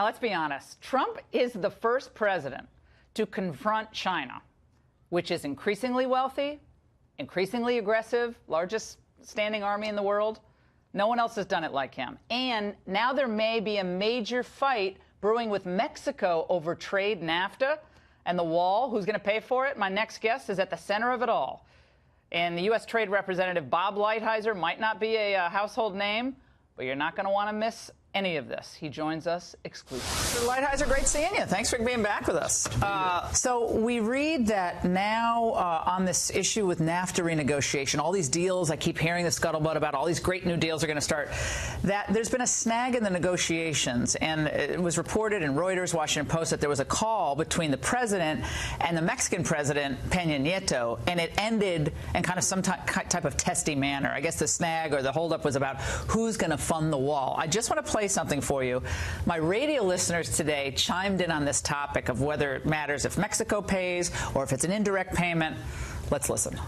Now, let's be honest. Trump is the first president to confront China, which is increasingly wealthy, increasingly aggressive, largest standing army in the world. No one else has done it like him. And now there may be a major fight brewing with Mexico over trade NAFTA and the wall. Who's going to pay for it? My next guest is at the center of it all. And the U.S. Trade Representative Bob Lighthizer might not be a household name, but you're not going to want to miss any of this. He joins us exclusively. Mr. Lighthizer, great seeing you. Thanks for being back with us. So we read that now on this issue with NAFTA renegotiation, all these deals, I keep hearing the scuttlebutt about all these great new deals are going to start, that there's been a snag in the negotiations. And it was reported in Reuters, Washington Post, that there was a call between the president and the Mexican president, Peña Nieto, and it ended in kind of some type of testy manner. I guess the snag or the holdup was about who's going to fund the wall. I just want to play something for you. My radio listeners today chimed in on this topic of whether it matters if Mexico pays or if it's an indirect payment. Let's listen.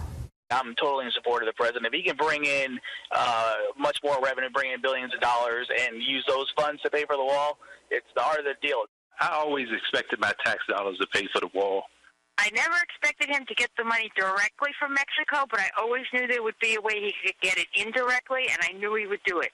I'm totally in support of the president. If he can bring in much more revenue, bring in billions of dollars, and use those funds to pay for the wall, it's the heart of the deal. I always expected my tax dollars to pay for the wall. I never expected him to get the money directly from Mexico, but I always knew there would be a way he could get it indirectly, and I knew he would do it.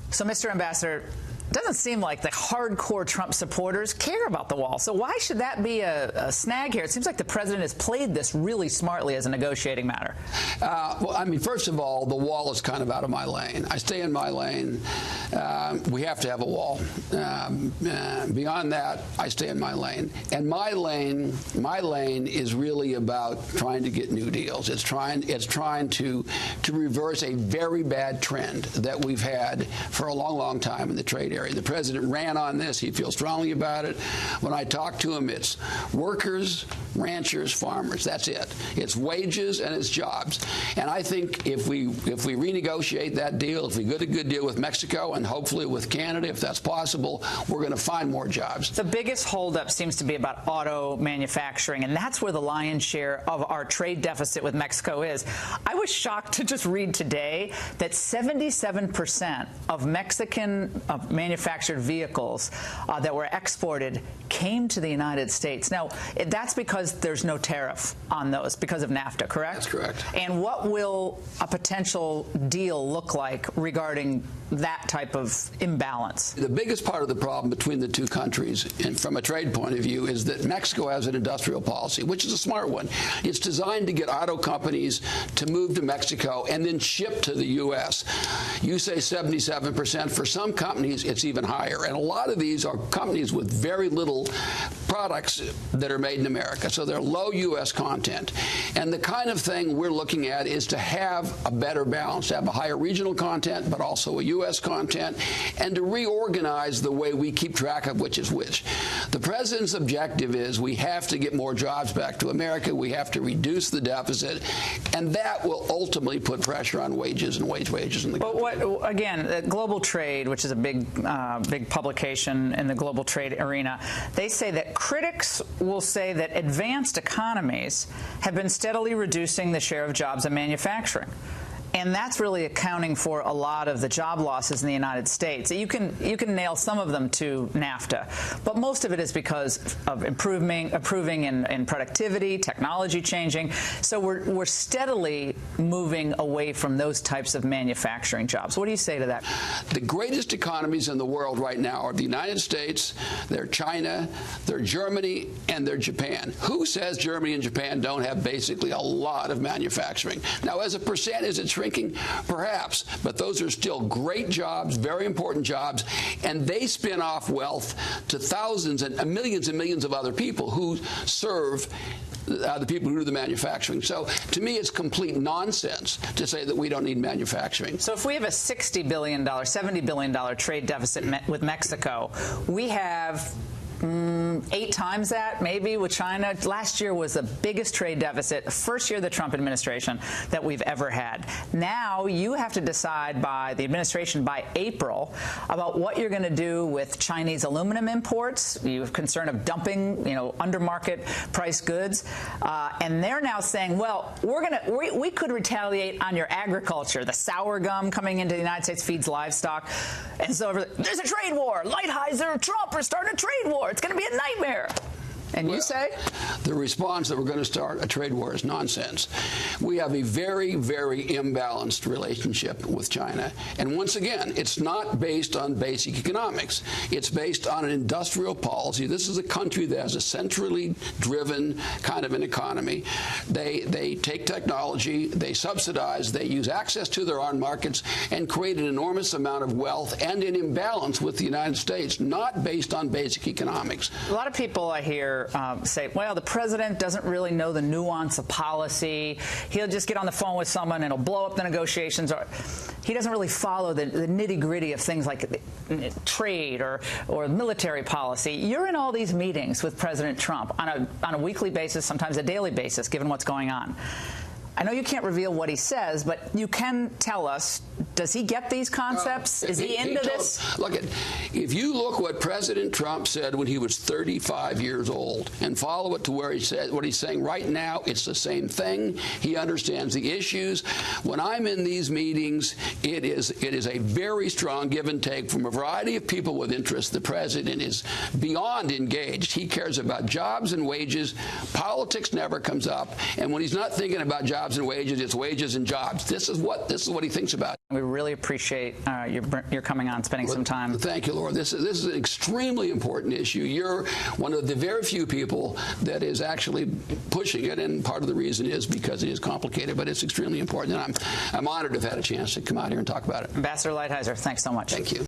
So, Mr. Ambassador, it doesn't seem like the hardcore Trump supporters care about the wall. So why should that be a snag here? It seems like the president has played this really smartly as a negotiating matter. Well, I mean, first of all, the wall is kind of out of my lane. I stay in my lane. We have to have a wall. Beyond that, I stay in my lane. And my lane is really about trying to get new deals. It's trying to reverse a very bad trend that we've had for a long, long time in the trade area. The president ran on this. He feels strongly about it. When I talk to him, it's workers, ranchers, farmers. That's it. It's wages and it's jobs. And I think if we renegotiate that deal, if we get a good deal with Mexico and hopefully with Canada, if that's possible, we're going to find more jobs. The biggest holdup seems to be about auto manufacturing, and that's where the lion's share of our trade deficit with Mexico is. I was shocked to just read today that 77% of Mexican manufactured vehicles that were exported came to the United States. Now, that's because there's no tariff on those because of NAFTA, correct? That's correct. And what will a potential deal look like regarding that type of imbalance? The biggest part of the problem between the two countries, and from a trade point of view, is that Mexico has an industrial policy, which is a smart one. It's designed to get auto companies to move to Mexico and then ship to the U.S. You say 77%. For some companies, it's even higher. And a lot of these are companies with very little products that are made in America. So they're low U.S. content. And the kind of thing we're looking at is to have a better balance, to have a higher regional content, but also a U.S. content, and to reorganize the way we keep track of which is which. The president's objective is we have to get more jobs back to America. We have to reduce the deficit. And that will ultimately put pressure on wages and wages in the country. But what, again, Global Trade, which is a big publication in the global trade arena, they say that critics will say that advanced economies have been steadily reducing the share of jobs in manufacturing. And that's really accounting for a lot of the job losses in the United States. You can nail some of them to NAFTA, but most of it is because of improving in productivity, technology changing. So we're steadily moving away from those types of manufacturing jobs. What do you say to that? The greatest economies in the world right now are the United States, they're China, they're Germany, and they're Japan. Who says Germany and Japan don't have basically a lot of manufacturing? Now, as a percent, is it shrinking? Perhaps, but those are still great jobs, very important jobs, and they spin off wealth to thousands and millions of other people who serve the people who do the manufacturing. So to me, it's complete nonsense to say that we don't need manufacturing. So if we have a $60 billion, $70 billion trade deficit with Mexico, we have 8 times that, maybe, with China. Last year was the biggest trade deficit, first year of the Trump administration, that we've ever had. Now you have to decide by the administration by April about what you're going to do with Chinese aluminum imports. You have concern of dumping, under market price goods, and they're now saying, well, we could retaliate on your agriculture. The sour gum coming into the United States feeds livestock, and so there's a trade war. Lighthizer, Trump are starting a trade war. It's going to be a nightmare. And you say? The response that we're going to start a trade war is nonsense. We have a very, very imbalanced relationship with China. And once again, it's not based on basic economics. It's based on an industrial policy. This is a country that has a centrally driven kind of an economy. They take technology, they subsidize, they use access to their own markets, and create an enormous amount of wealth and an imbalance with the United States, not based on basic economics. A lot of people I hear say, well, the president doesn't really know the nuance of policy. He'll just get on the phone with someone and he'll blow up the negotiations. Or he doesn't really follow the nitty-gritty of things like trade or military policy. You're in all these meetings with President Trump on a weekly basis, sometimes a daily basis, given what's going on. I know you can't reveal what he says, but you can tell us, does he get these concepts? Is he into this? Look, if you look what President Trump said when he was 35 years old and follow it to where he said what he's saying right now, it's the same thing. He understands the issues. When I'm in these meetings, it is a very strong give and take from a variety of people with interest. The president is beyond engaged. He cares about jobs and wages. Politics never comes up. And when he's not thinking about jobs and wages, it's wages and jobs. This is what he thinks about. We really appreciate your coming on, spending some time. Thank you, Laura. This is an extremely important issue. You're one of the very few people that is actually pushing it, and part of the reason is because it is complicated, but it's extremely important. And I'm honored to have had a chance to come out here and talk about it. Ambassador Lighthizer, thanks so much. Thank you.